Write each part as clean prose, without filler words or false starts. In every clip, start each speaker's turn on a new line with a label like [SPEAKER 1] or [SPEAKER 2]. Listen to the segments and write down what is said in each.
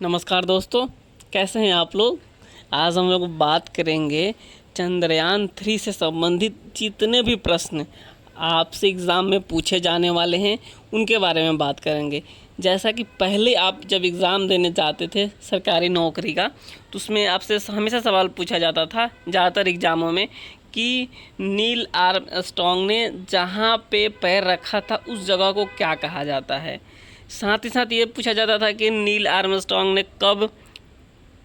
[SPEAKER 1] नमस्कार दोस्तों, कैसे हैं आप लोग। आज हम लोग बात करेंगे चंद्रयान 3 से संबंधित जितने भी प्रश्न आपसे एग्ज़ाम में पूछे जाने वाले हैं उनके बारे में बात करेंगे। जैसा कि पहले आप जब एग्ज़ाम देने जाते थे सरकारी नौकरी का, तो उसमें आपसे हमेशा सवाल पूछा जाता था ज़्यादातर एग्ज़ामों में कि नील आर्मस्ट्रॉन्ग ने जहाँ पे पैर रखा था उस जगह को क्या कहा जाता है। साथ ही साथ ये पूछा जाता था कि नील आर्मस्ट्रॉन्ग ने कब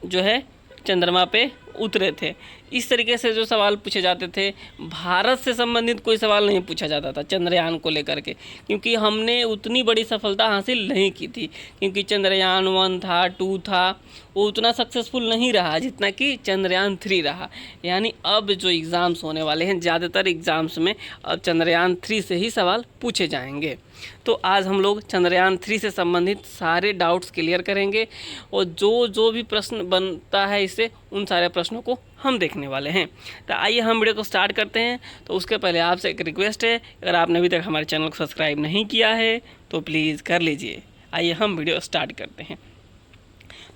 [SPEAKER 1] जो है चंद्रमा पे उतरे थे। इस तरीके से जो सवाल पूछे जाते थे, भारत से संबंधित कोई सवाल नहीं पूछा जाता था चंद्रयान को लेकर के, क्योंकि हमने उतनी बड़ी सफलता हासिल नहीं की थी। क्योंकि चंद्रयान 1 था, 2 था, वो उतना सक्सेसफुल नहीं रहा जितना कि चंद्रयान 3 रहा। यानी अब जो एग्ज़ाम्स होने वाले हैं, ज़्यादातर एग्ज़ाम्स में अब चंद्रयान 3 से ही सवाल पूछे जाएंगे। तो आज हम लोग चंद्रयान 3 से संबंधित सारे डाउट्स क्लियर करेंगे और जो जो भी प्रश्न बनता है इससे उन सारे प्रश्नों को हम देखने वाले हैं। तो आइए हम वीडियो को स्टार्ट करते हैं। तो उसके पहले आपसे एक रिक्वेस्ट है, अगर आपने अभी तक हमारे चैनल को सब्सक्राइब नहीं किया है तो प्लीज़ कर लीजिए। आइए हम वीडियो स्टार्ट करते हैं।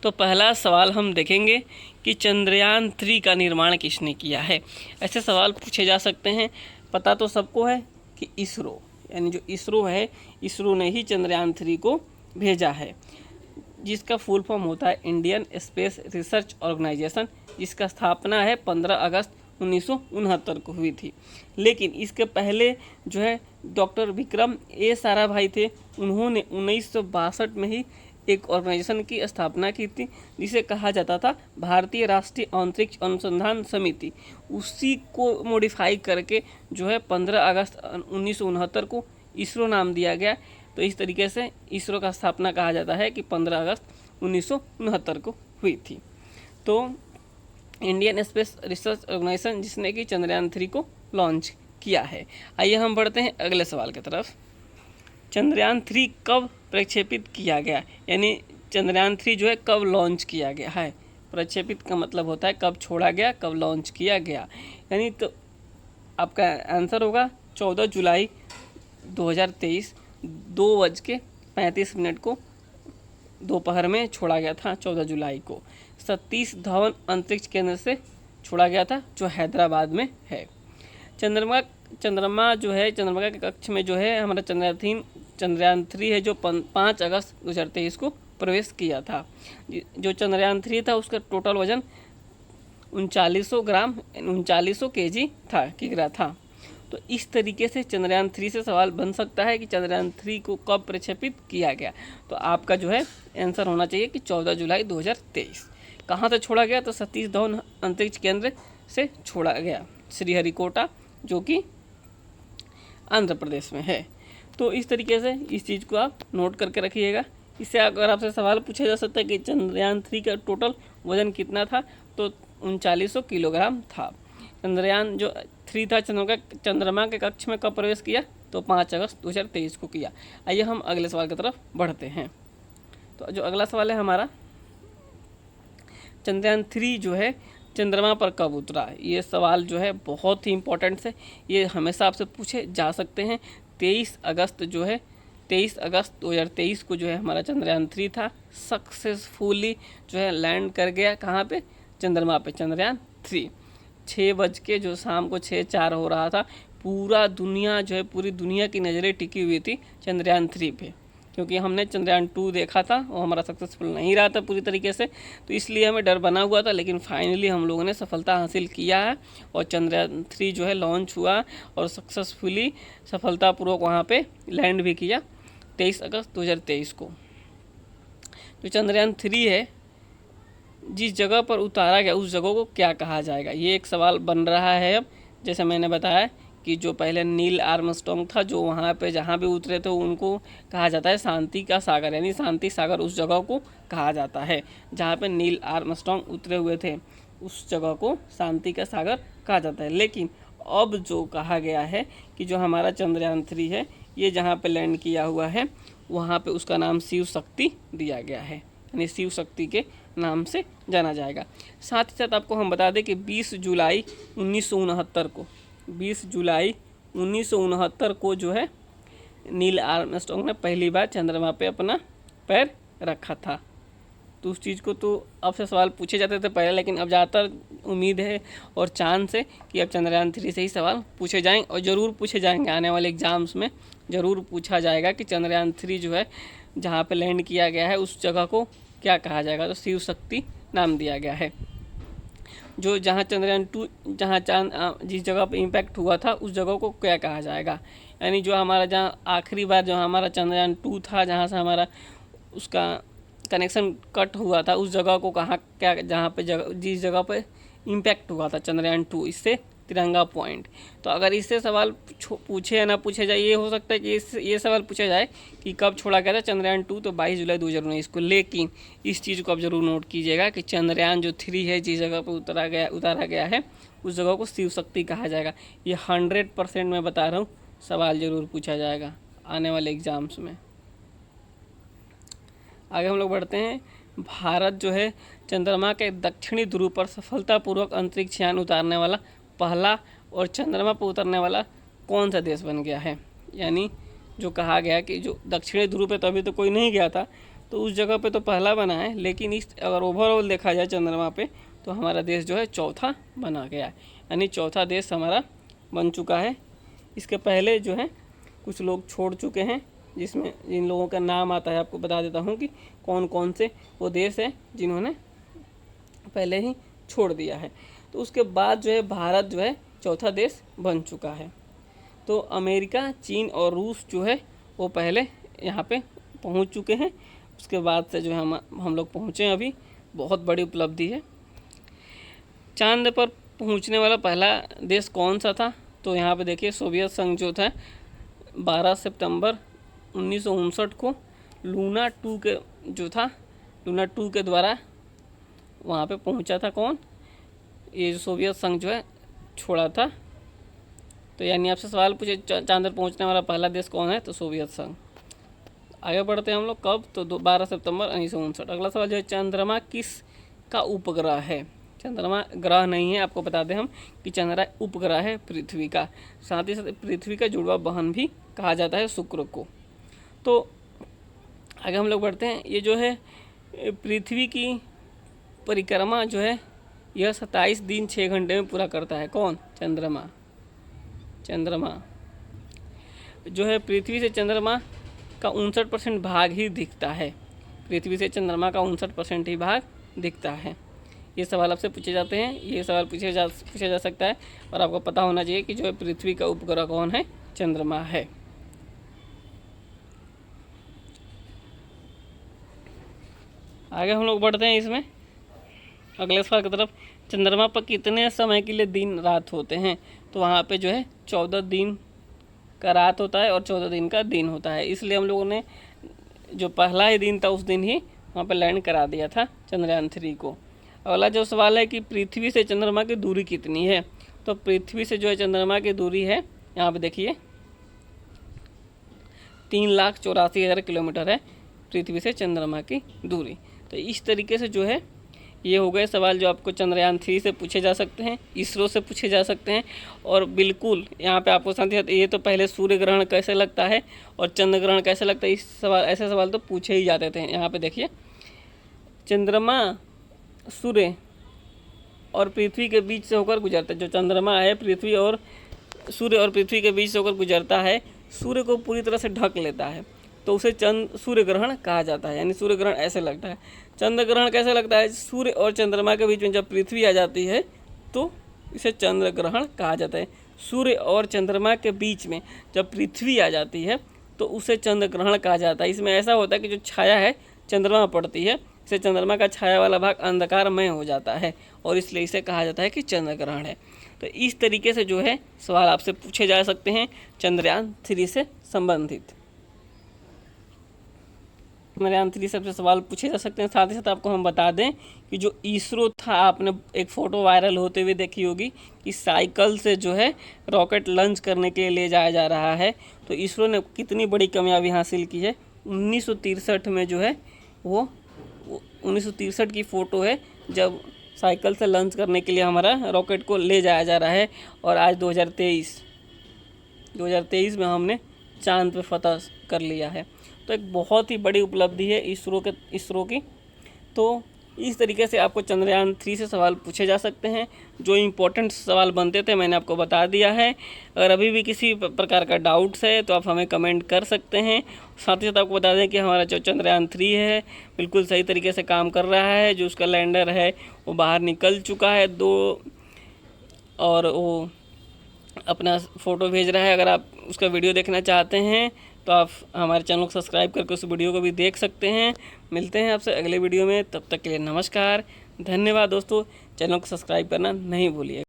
[SPEAKER 1] तो पहला सवाल हम देखेंगे कि चंद्रयान 3 का निर्माण किसने किया है। ऐसे सवाल पूछे जा सकते हैं। पता तो सबको है कि इसरो, यानी जो इसरो है, इसरो ने ही चंद्रयान 3 को भेजा है, जिसका फुल फॉर्म होता है इंडियन स्पेस रिसर्च ऑर्गेनाइजेशन, जिसका स्थापना है 15 अगस्त 1969 को हुई थी। लेकिन इसके पहले जो है डॉक्टर विक्रम साराभाई थे, उन्होंने 1962 में ही एक ऑर्गेनाइजेशन की स्थापना की थी जिसे कहा जाता था भारतीय राष्ट्रीय अंतरिक्ष अनुसंधान समिति। उसी को मॉडिफाई करके जो है 15 अगस्त 1969 को इसरो नाम दिया गया। तो इस तरीके से इसरो का स्थापना कहा जाता है कि 15 अगस्त 1969 को हुई थी। तो इंडियन स्पेस रिसर्च ऑर्गेनाइजेशन जिसने कि चंद्रयान 3 को लॉन्च किया है। आइए हम बढ़ते हैं अगले सवाल की तरफ। चंद्रयान 3 कब प्रक्षेपित किया गया, यानी चंद्रयान 3 जो है कब लॉन्च किया गया है। प्रक्षेपित का मतलब होता है कब छोड़ा गया, कब लॉन्च किया गया। यानी तो आपका आंसर होगा 14 जुलाई 2023 2:35 को दोपहर में छोड़ा गया था। 14 जुलाई को सतीश धवन अंतरिक्ष केंद्र से छोड़ा गया था, जो हैदराबाद में है। चंद्रमा जो है, चंद्रमा के कक्ष में जो है हमारा चंद्रयान 3 है, जो 5 अगस्त 2023 को प्रवेश किया था। जो चंद्रयान 3 था उसका टोटल वजन 3900 ग्राम 3900 kg था, किग्रा था। तो इस तरीके से चंद्रयान 3 से सवाल बन सकता है कि चंद्रयान 3 को कब प्रक्षेपित किया गया। तो आपका जो है आंसर होना चाहिए कि 14 जुलाई 2023। कहाँ से छोड़ा गया, तो सतीश धवन अंतरिक्ष केंद्र से छोड़ा गया, श्रीहरिकोटा, जो कि आंध्र प्रदेश में है। तो इस तरीके से इस चीज़ को आप नोट करके रखिएगा। इससे अगर आपसे सवाल पूछा जा सकता है कि चंद्रयान 3 का टोटल वजन कितना था, तो 3900 किलोग्राम था। चंद्रयान जो 3 था चंद्रमा के कक्ष में कब प्रवेश किया, तो 5 अगस्त 2023 को किया। आइए हम अगले सवाल की तरफ बढ़ते हैं। तो जो अगला सवाल है हमारा, चंद्रयान 3 जो है चंद्रमा पर कब उतरा। ये सवाल जो है बहुत ही इम्पोर्टेंट है, ये हमेशा आपसे पूछे जा सकते हैं। 23 अगस्त 2023 को जो है हमारा चंद्रयान 3 था, सक्सेसफुली जो है लैंड कर गया कहाँ पे, चंद्रमा पे। चंद्रयान 3 6 बज के जो शाम को 6:04 हो रहा था, पूरा दुनिया जो है, पूरी दुनिया की नज़रें टिकी हुई थी चंद्रयान 3 पे, क्योंकि हमने चंद्रयान 2 देखा था, वो हमारा सक्सेसफुल नहीं रहा था पूरी तरीके से, तो इसलिए हमें डर बना हुआ था। लेकिन फाइनली हम लोगों ने सफलता हासिल किया है और चंद्रयान 3 जो है लॉन्च हुआ और सक्सेसफुली सफलतापूर्वक वहाँ पे लैंड भी किया 23 अगस्त 2023 को। जो चंद्रयान 3 है, जिस जगह पर उतारा गया उस जगह को क्या कहा जाएगा, ये एक सवाल बन रहा है। अब जैसे मैंने बताया कि जो पहले नील आर्मस्ट्रॉन्ग था, जो वहाँ पे जहाँ भी उतरे थे उनको कहा जाता है शांति का सागर, यानी शांति सागर उस जगह को कहा जाता है। जहाँ पे नील आर्मस्ट्रॉन्ग उतरे हुए थे उस जगह को शांति का सागर कहा जाता है। लेकिन अब जो कहा गया है कि जो हमारा चंद्रयान 3 है, ये जहाँ पे लैंड किया हुआ है वहाँ पे उसका नाम शिव शक्ति दिया गया है, यानी शिव शक्ति के नाम से जाना जाएगा। साथ ही साथ आपको हम बता दें कि 20 जुलाई 1969 को जो है नील आर्मस्ट्रॉन्ग ने पहली बार चंद्रमा पे अपना पैर रखा था। तो उस चीज़ को तो आपसे सवाल पूछे जाते थे पहले, लेकिन अब ज़्यादातर उम्मीद है और चांस है कि अब चंद्रयान 3 से ही सवाल पूछे जाएंगे, और ज़रूर पूछे जाएंगे। आने वाले एग्ज़ाम्स में ज़रूर पूछा जाएगा कि चंद्रयान 3 जो है जहाँ पे लैंड किया गया है उस जगह को क्या कहा जाएगा। तो शिव शक्ति नाम दिया गया है। जो जहाँ चंद्रयान 2 जहाँ चांद जिस जगह पे इम्पैक्ट हुआ था उस जगह को क्या कहा जाएगा। यानी जो हमारा जहाँ आखिरी बार जो हमारा चंद्रयान 2 था, जहाँ से हमारा उसका कनेक्शन कट हुआ था, उस जगह को कहाँ क्या, जहाँ पे जगह जिस जगह पे इम्पैक्ट हुआ था चंद्रयान 2, इससे तिरंगा पॉइंट। तो अगर इससे सवाल पूछे या ना पूछे जाए, ये हो सकता है कि ये सवाल पूछा जाए कि कब छोड़ा गया था चंद्रयान 2, तो 22 जुलाई 2019 को। लेकिन इस चीज़ को आप जरूर नोट कीजिएगा कि चंद्रयान जो 3 है जिस जगह पर उतारा गया है उस जगह को शिव शक्ति कहा जाएगा। ये 100% मैं बता रहा हूँ, सवाल जरूर पूछा जाएगा आने वाले एग्ज़ाम्स में। आगे हम लोग बढ़ते हैं। भारत जो है चंद्रमा के दक्षिणी ध्रुव पर सफलतापूर्वक अंतरिक्ष यान उतारने वाला पहला और चंद्रमा पर उतरने वाला कौन सा देश बन गया है। यानी जो कहा गया कि जो दक्षिणी ध्रुव पे तो अभी तो कोई नहीं गया था, तो उस जगह पे तो पहला बना है, लेकिन इस अगर ओवरऑल देखा जाए चंद्रमा पे तो हमारा देश जो है चौथा बना गया है। यानी चौथा देश हमारा बन चुका है। इसके पहले जो है कुछ लोग छोड़ चुके हैं, जिसमें जिन लोगों का नाम आता है आपको बता देता हूँ कि कौन कौन से वो देश है जिन्होंने पहले ही छोड़ दिया है। तो उसके बाद जो है भारत जो है चौथा देश बन चुका है। तो अमेरिका, चीन और रूस जो है वो पहले यहाँ पे पहुँच चुके हैं। उसके बाद से जो है हम लोग पहुँचे, अभी बहुत बड़ी उपलब्धि है। चांद पर पहुँचने वाला पहला देश कौन सा था, तो यहाँ पे देखिए सोवियत संघ जो था 12 सितंबर 1959 को लूना 2 के जो था लूना 2 के द्वारा वहाँ पे पहुँचा था। कौन, ये जो सोवियत संघ जो है छोड़ा था। तो यानी आपसे सवाल पूछे चांद पर पहुँचने वाला पहला देश कौन है, तो सोवियत संघ। आगे बढ़ते हैं हम लोग, कब, तो 12 सितंबर 1959। अगला सवाल जो है चंद्रमा किस का उपग्रह है। चंद्रमा ग्रह नहीं है, आपको बता दें हम कि चंद्रमा उपग्रह है पृथ्वी का। साथ ही साथ पृथ्वी का जुड़वा बहन भी कहा जाता है शुक्र को। तो आगे हम लोग बढ़ते हैं। ये जो है पृथ्वी की परिक्रमा जो है यह 27 दिन 6 घंटे में पूरा करता है। कौन, चंद्रमा। चंद्रमा जो है पृथ्वी से चंद्रमा का 59% भाग ही दिखता है। पृथ्वी से चंद्रमा का 59% ही भाग दिखता है। ये सवाल आपसे पूछे जाते हैं, ये सवाल पूछा जा सकता है, और आपको पता होना चाहिए कि जो है पृथ्वी का उपग्रह कौन है, चंद्रमा है। आगे हम लोग बढ़ते हैं इसमें अगले सवाल की तरफ। चंद्रमा पर कितने समय के लिए दिन रात होते हैं, तो वहाँ पे जो है 14 दिन का रात होता है और 14 दिन का दिन होता है। इसलिए हम लोगों ने जो पहला ही दिन था उस दिन ही वहाँ पर लैंड करा दिया था चंद्रयान 3 को। अगला जो सवाल है कि पृथ्वी से चंद्रमा की दूरी कितनी है, तो पृथ्वी से जो है चंद्रमा की दूरी है, यहाँ पे देखिए 3,84,000 किलोमीटर है पृथ्वी से चंद्रमा की दूरी। तो इस तरीके से जो है ये हो गए सवाल जो आपको चंद्रयान 3 से पूछे जा सकते हैं, इसरो से पूछे जा सकते हैं। और बिल्कुल यहाँ पे आपको साथ ही ये तो पहले सूर्य ग्रहण कैसे लगता है और चंद्र ग्रहण कैसे लगता है, इस सवाल ऐसे सवाल तो पूछे ही जाते थे। यहाँ पे देखिए चंद्रमा सूर्य और पृथ्वी के बीच से होकर गुजरता है। जो चंद्रमा है पृथ्वी और सूर्य और पृथ्वी के बीच से होकर गुजरता है, सूर्य को पूरी तरह से ढक लेता है, तो उसे सूर्य ग्रहण कहा जाता है। यानी सूर्य ग्रहण ऐसे लगता है। चंद्र ग्रहण कैसे लगता है, सूर्य और चंद्रमा के बीच में जब पृथ्वी आ जाती है तो इसे चंद्र ग्रहण कहा जाता है। सूर्य और चंद्रमा के बीच में जब पृथ्वी आ जाती है तो उसे चंद्र ग्रहण कहा जाता है। इसमें ऐसा होता है कि जो छाया है चंद्रमा पड़ती है, इसे चंद्रमा का छाया वाला भाग अंधकारमय हो जाता है और इसलिए इसे कहा जाता है कि चंद्र ग्रहण है। तो इस तरीके से जो है सवाल आपसे पूछे जा सकते हैं चंद्रयान 3 से संबंधित। चंद्रयान 3 सबसे सवाल पूछे जा सकते हैं। साथ ही साथ आपको हम बता दें कि जो इसरो था, आपने एक फ़ोटो वायरल होते हुए देखी होगी कि साइकिल से जो है रॉकेट लॉन्च करने के लिए ले जाया जा रहा है। तो इसरो ने कितनी बड़ी कामयाबी हासिल की है। 1963 में जो है वो 1963 की फ़ोटो है जब साइकिल से लॉन्च करने के लिए हमारा रॉकेट को ले जाया जा रहा है। और आज 2023 में हमने चांद पे फतह कर लिया है। तो एक बहुत ही बड़ी उपलब्धि है इसरो की। तो इस तरीके से आपको चंद्रयान 3 से सवाल पूछे जा सकते हैं। जो इम्पोर्टेंट सवाल बनते थे मैंने आपको बता दिया है। अगर अभी भी किसी प्रकार का डाउट्स है तो आप हमें कमेंट कर सकते हैं। साथ ही साथ आपको बता दें कि हमारा जो चंद्रयान 3 है बिल्कुल सही तरीके से काम कर रहा है। जो उसका लैंडर है वो बाहर निकल चुका है और वो अपना फ़ोटो भेज रहा है। अगर आप उसका वीडियो देखना चाहते हैं तो आप हमारे चैनल को सब्सक्राइब करके उस वीडियो को भी देख सकते हैं। मिलते हैं आपसे अगले वीडियो में, तब तक के लिए नमस्कार, धन्यवाद दोस्तों। चैनल को सब्सक्राइब करना नहीं भूलिएगा।